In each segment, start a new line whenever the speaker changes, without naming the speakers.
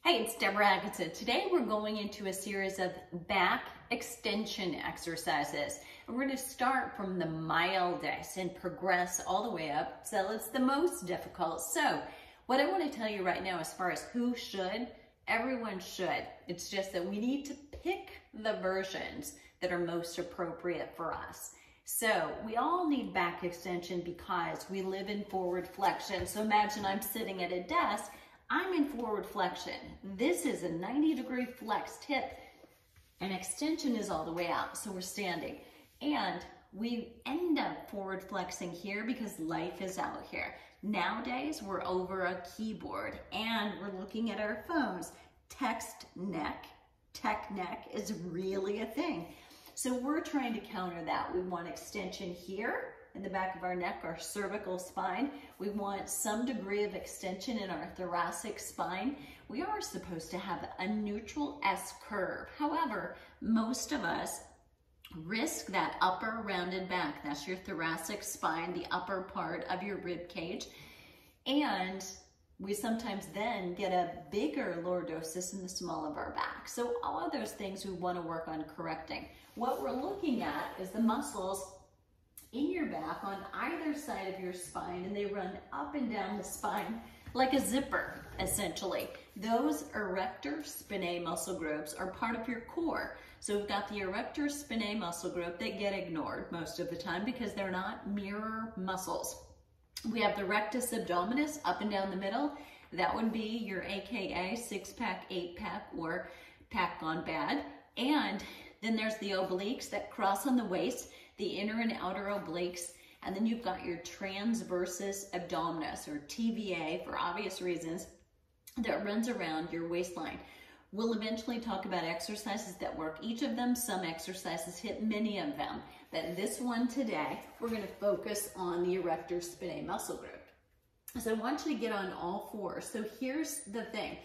Hey, it's Deborah Atkinson. Today we're going into a series of back extension exercises. And we're going to start from the mildest and progress all the way up till it's the most difficult. So what I want to tell you right now as far as who should, everyone should. It's just that we need to pick the versions that are most appropriate for us. So we all need back extension because we live in forward flexion. So imagine I'm sitting at a desk, I'm in forward flexion. This is a 90-degree flexed hip and extension is all the way out. So we're standing and we end up forward flexing here because life is out here. Nowadays, we're over a keyboard and we're looking at our phones. Text neck, tech neck is really a thing. So we're trying to counter that. We want extension here in the back of our neck, our cervical spine. We want some degree of extension in our thoracic spine. We are supposed to have a neutral S curve. However, most of us risk that upper rounded back. That's your thoracic spine, the upper part of your rib cage. And we sometimes then get a bigger lordosis in the small of our back. So all of those things we want to work on correcting. What we're looking at is the muscles in your back on either side of your spine, and they run up and down the spine like a zipper, essentially. Those erector spinae muscle groups are part of your core. So we've got the erector spinae muscle group that get ignored most of the time because they're not mirror muscles. We have the rectus abdominis up and down the middle. That would be your AKA 6-pack, 8-pack, or pack gone bad. And then there's the obliques that cross on the waist, the inner and outer obliques, and then you've got your transversus abdominis, or TVA for obvious reasons, that runs around your waistline. We'll eventually talk about exercises that work each of them. Some exercises hit many of them. But this one today, we're going to focus on the erector spinae muscle group. So I want you to get on all fours. So here's the thing.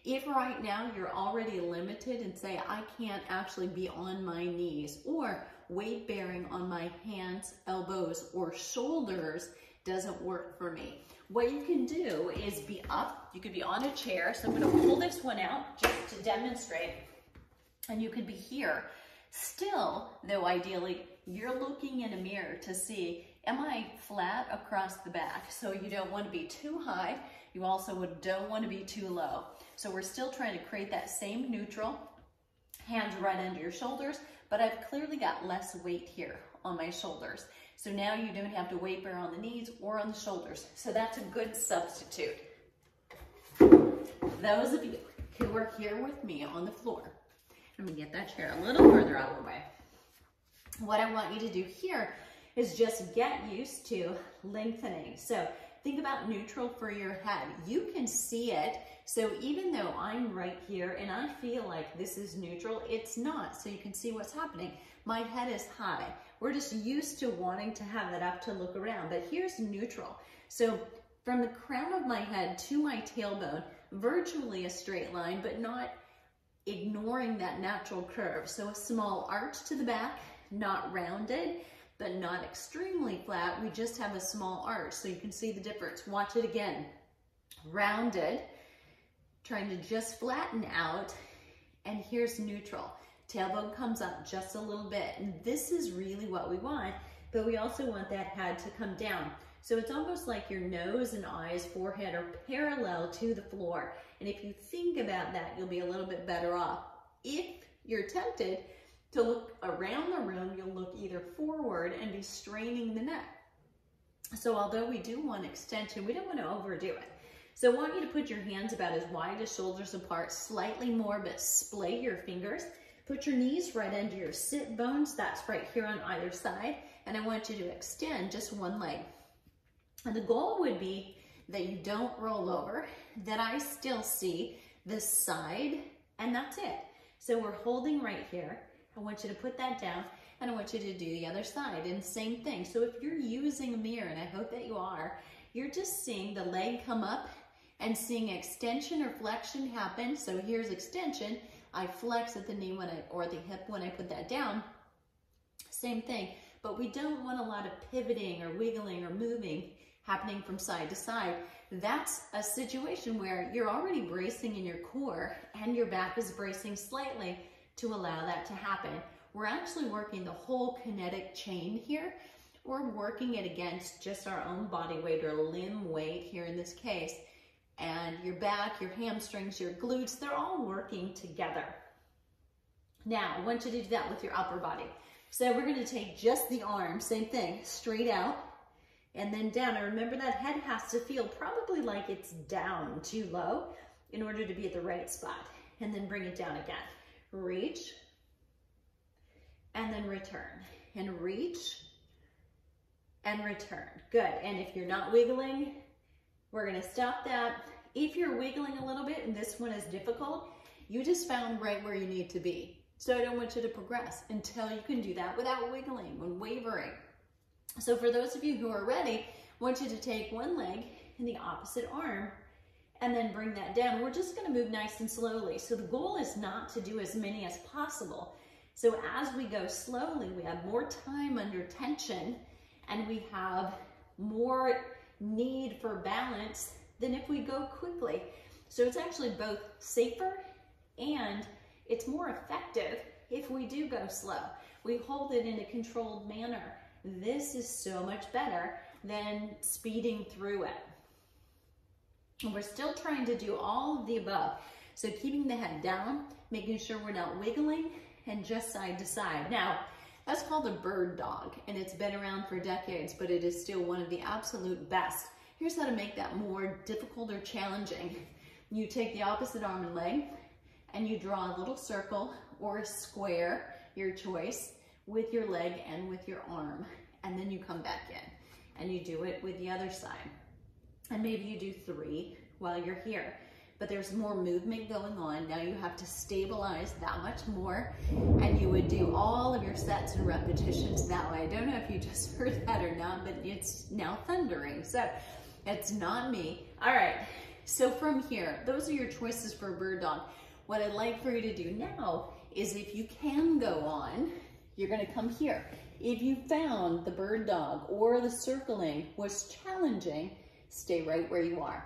If right now you're already limited and say, I can't actually be on my knees, or weight bearing on my hands, elbows, or shoulders doesn't work for me. What you can do is be up. You could be on a chair. So I'm going to pull this one out just to demonstrate. And you could be here. Still, though, ideally, you're looking in a mirror to see, am I flat across the back? So you don't want to be too high. You also don't want to be too low. So we're still trying to create that same neutral, hands right under your shoulders, but I've clearly got less weight here on my shoulders. So now you don't have to weight bear on the knees or on the shoulders. So that's a good substitute. Those of you who are here with me on the floor, let me get that chair a little further out of the way. What I want you to do here is just get used to lengthening. So think about neutral for your head. You can see it. So even though I'm right here and I feel like this is neutral, it's not. So you can see what's happening. My head is high. We're just used to wanting to have that up to look around, but here's neutral. So from the crown of my head to my tailbone, virtually a straight line, but not ignoring that natural curve. So a small arch to the back, not rounded, but not extremely flat. We just have a small arch, so you can see the difference. Watch it again. Rounded, trying to just flatten out, and here's neutral. Tailbone comes up just a little bit, and this is really what we want, but we also want that head to come down. So it's almost like your nose and eyes, forehead are parallel to the floor. And if you think about that, you'll be a little bit better off. If you're tempted to look around the room, you'll look either forward and be straining the neck. So although we do want extension, we don't want to overdo it. So I want you to put your hands about as wide as shoulders apart, slightly more, but splay your fingers. Put your knees right under your sit bones. That's right here on either side. And I want you to extend just one leg. And the goal would be that you don't roll over, that I still see this side, and that's it. So we're holding right here. I want you to put that down, and I want you to do the other side, and same thing. So if you're using a mirror, and I hope that you are, you're just seeing the leg come up and seeing extension or flexion happen. So here's extension. I flex at the knee or the hip when I put that down. Same thing, but we don't want a lot of pivoting or wiggling or moving happening from side to side, that's a situation where you're already bracing in your core and your back is bracing slightly to allow that to happen. We're actually working the whole kinetic chain here. We're working it against just our own body weight or limb weight here in this case. And your back, your hamstrings, your glutes, they're all working together. Now, I want you to do that with your upper body. So we're going to take just the arm, same thing, straight out and then down. And remember, that head has to feel probably like it's down too low in order to be at the right spot. And then bring it down again. Reach and then return, and reach and return. Good. And if you're not wiggling, we're going to stop that. If you're wiggling a little bit and this one is difficult, you just found right where you need to be. So I don't want you to progress until you can do that without wiggling and wavering. So for those of you who are ready, I want you to take one leg and the opposite arm and then bring that down. We're just going to move nice and slowly. So the goal is not to do as many as possible. So as we go slowly, we have more time under tension and we have more need for balance than if we go quickly. So it's actually both safer and it's more effective if we do go slow. We hold it in a controlled manner. This is so much better than speeding through it. And we're still trying to do all of the above. So keeping the head down, making sure we're not wiggling, and just side to side. Now, that's called a bird dog, and it's been around for decades, but it is still one of the absolute best. Here's how to make that more difficult or challenging. You take the opposite arm and leg, and you draw a little circle or a square, your choice, with your leg and with your arm. And then you come back in, and you do it with the other side. And maybe you do 3 while you're here. But there's more movement going on. Now you have to stabilize that much more, and you would do all of your sets and repetitions that way. I don't know if you just heard that or not, but it's now thundering. So it's not me. All right, so from here, those are your choices for a bird dog. What I'd like for you to do now is, if you can go on, you're gonna come here. If you found the bird dog or the circling was challenging, stay right where you are.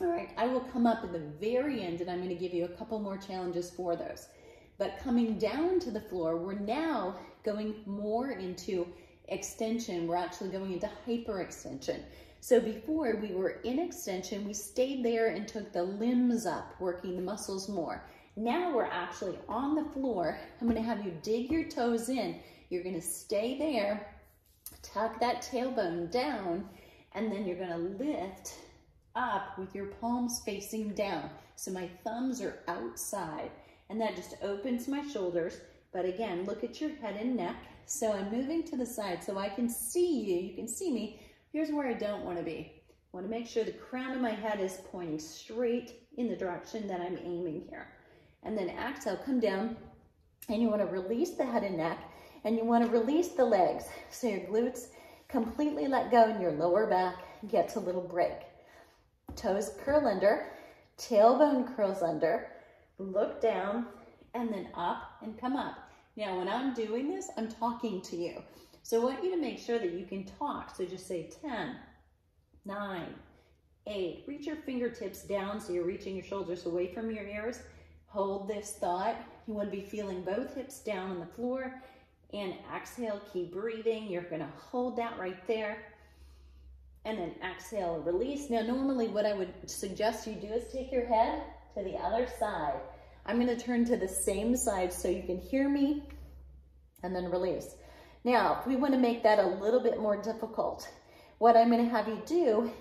All right, I will come up at the very end and I'm going to give you a couple more challenges for those. But coming down to the floor, we're now going more into extension. We're actually going into hyperextension. So before we were in extension, we stayed there and took the limbs up, working the muscles more. Now we're actually on the floor. I'm going to have you dig your toes in. You're going to stay there, tuck that tailbone down, and then you're going to lift up with your palms facing down. So my thumbs are outside, and that just opens my shoulders. But again, look at your head and neck. So I'm moving to the side so I can see you. You can see me. Here's where I don't want to be. I want to make sure the crown of my head is pointing straight in the direction that I'm aiming here. And then exhale, come down, and you want to release the head and neck, and you want to release the legs. So your glutes completely let go and your lower back gets a little break. Toes curl under, tailbone curls under, look down, and then up and come up. Now, when I'm doing this, I'm talking to you. So I want you to make sure that you can talk. So just say 10, 9, 8. Reach your fingertips down so you're reaching your shoulders away from your ears. Hold this thought. You want to be feeling both hips down on the floor. And exhale, keep breathing. You're going to hold that right there. And then exhale, release. Now, normally what I would suggest you do is take your head to the other side. I'm going to turn to the same side so you can hear me, and then release. Now, if we want to make that a little bit more difficult, what I'm going to have you do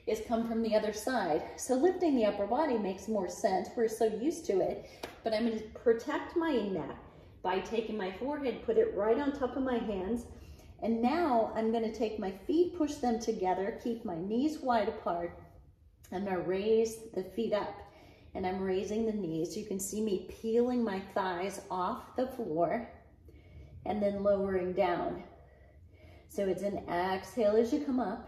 is come from the other side. So lifting the upper body makes more sense. We're so used to it. But I'm going to protect my neck by taking my forehead, put it right on top of my hands. And now I'm going to take my feet, push them together, keep my knees wide apart. I'm going to raise the feet up, and I'm raising the knees. You can see me peeling my thighs off the floor and then lowering down. So it's an exhale as you come up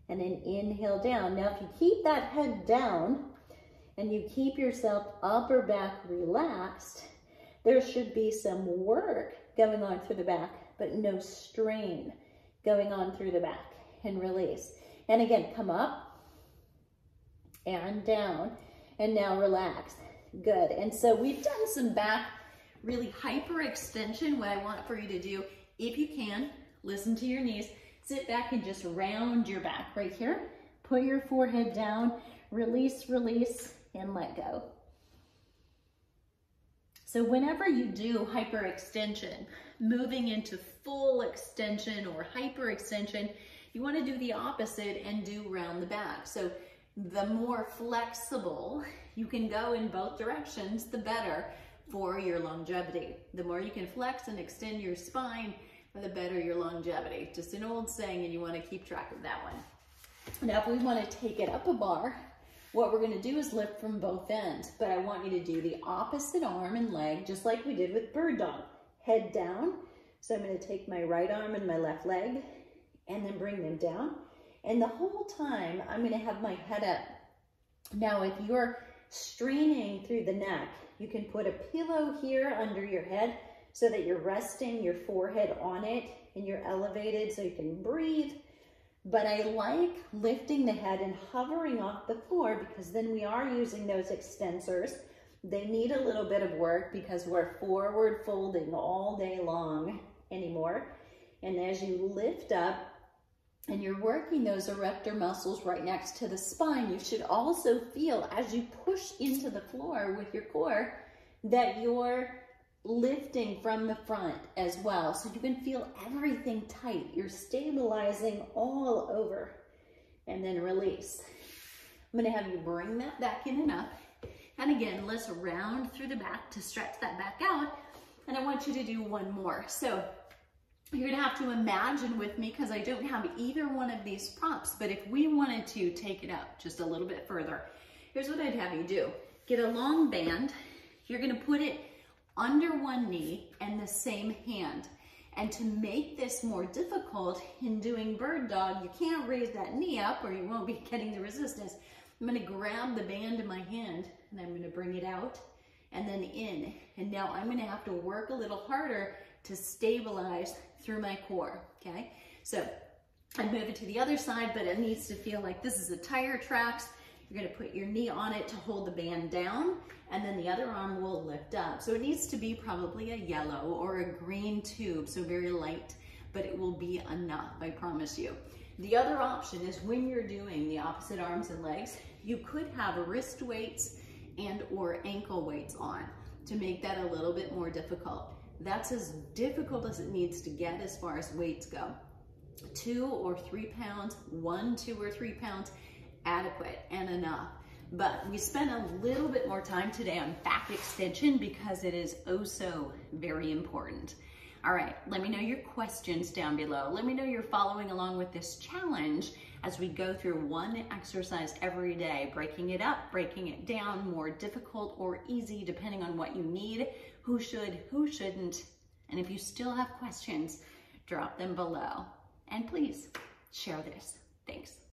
and an inhale down. Now, if you keep that head down and you keep yourself upper back relaxed, there should be some work going on through the back, but no strain going on through the back, and release. And again, come up and down, and now relax. Good. And so we've done some back really hyperextension. What I want for you to do, if you can, listen to your knees, sit back and just round your back right here. Put your forehead down, release, release, and let go. So whenever you do hyperextension, moving into full extension or hyperextension, you want to do the opposite and do round the back. So the more flexible you can go in both directions, the better for your longevity. The more you can flex and extend your spine, the better your longevity. Just an old saying, and you want to keep track of that one. Now, if we want to take it up a bar, what we're going to do is lift from both ends, but I want you to do the opposite arm and leg, just like we did with bird dog. Head down. So I'm going to take my right arm and my left leg and then bring them down. And the whole time, I'm going to have my head up. Now, if you're straining through the neck, you can put a pillow here under your head so that you're resting your forehead on it and you're elevated so you can breathe. But I like lifting the head and hovering off the floor because then we are using those extensors. They need a little bit of work because we're forward folding all day long anymore. And as you lift up and you're working those erector muscles right next to the spine, you should also feel as you push into the floor with your core that you're lifting from the front as well. So you can feel everything tight. You're stabilizing all over. And then release. I'm going to have you bring that back in and up. And again, let's round through the back to stretch that back out. And I want you to do one more. So you're going to have to imagine with me, because I don't have either one of these props, but if we wanted to take it up just a little bit further, here's what I'd have you do. Get a long band. You're going to put it under one knee and the same hand. And to make this more difficult in doing bird dog, you can't raise that knee up or you won't be getting the resistance. I'm going to grab the band in my hand and I'm going to bring it out and then in. And now I'm going to have to work a little harder to stabilize through my core, okay? So I move it to the other side, but it needs to feel like this is a tire tracks. You're going to put your knee on it to hold the band down, and then the other arm will lift up. So it needs to be probably a yellow or a green tube, so very light, but it will be enough, I promise you. The other option is when you're doing the opposite arms and legs, you could have wrist weights and or ankle weights on to make that a little bit more difficult. That's as difficult as it needs to get as far as weights go. 2 or 3 pounds, 1, 2 or 3 pounds, adequate and enough. But we spent a little bit more time today on back extension because it is oh so very important. All right, let me know your questions down below. Let me know you're following along with this challenge as we go through one exercise every day, breaking it up, breaking it down, more difficult or easy depending on what you need, who should, who shouldn't. And if you still have questions, drop them below. And please share this. Thanks.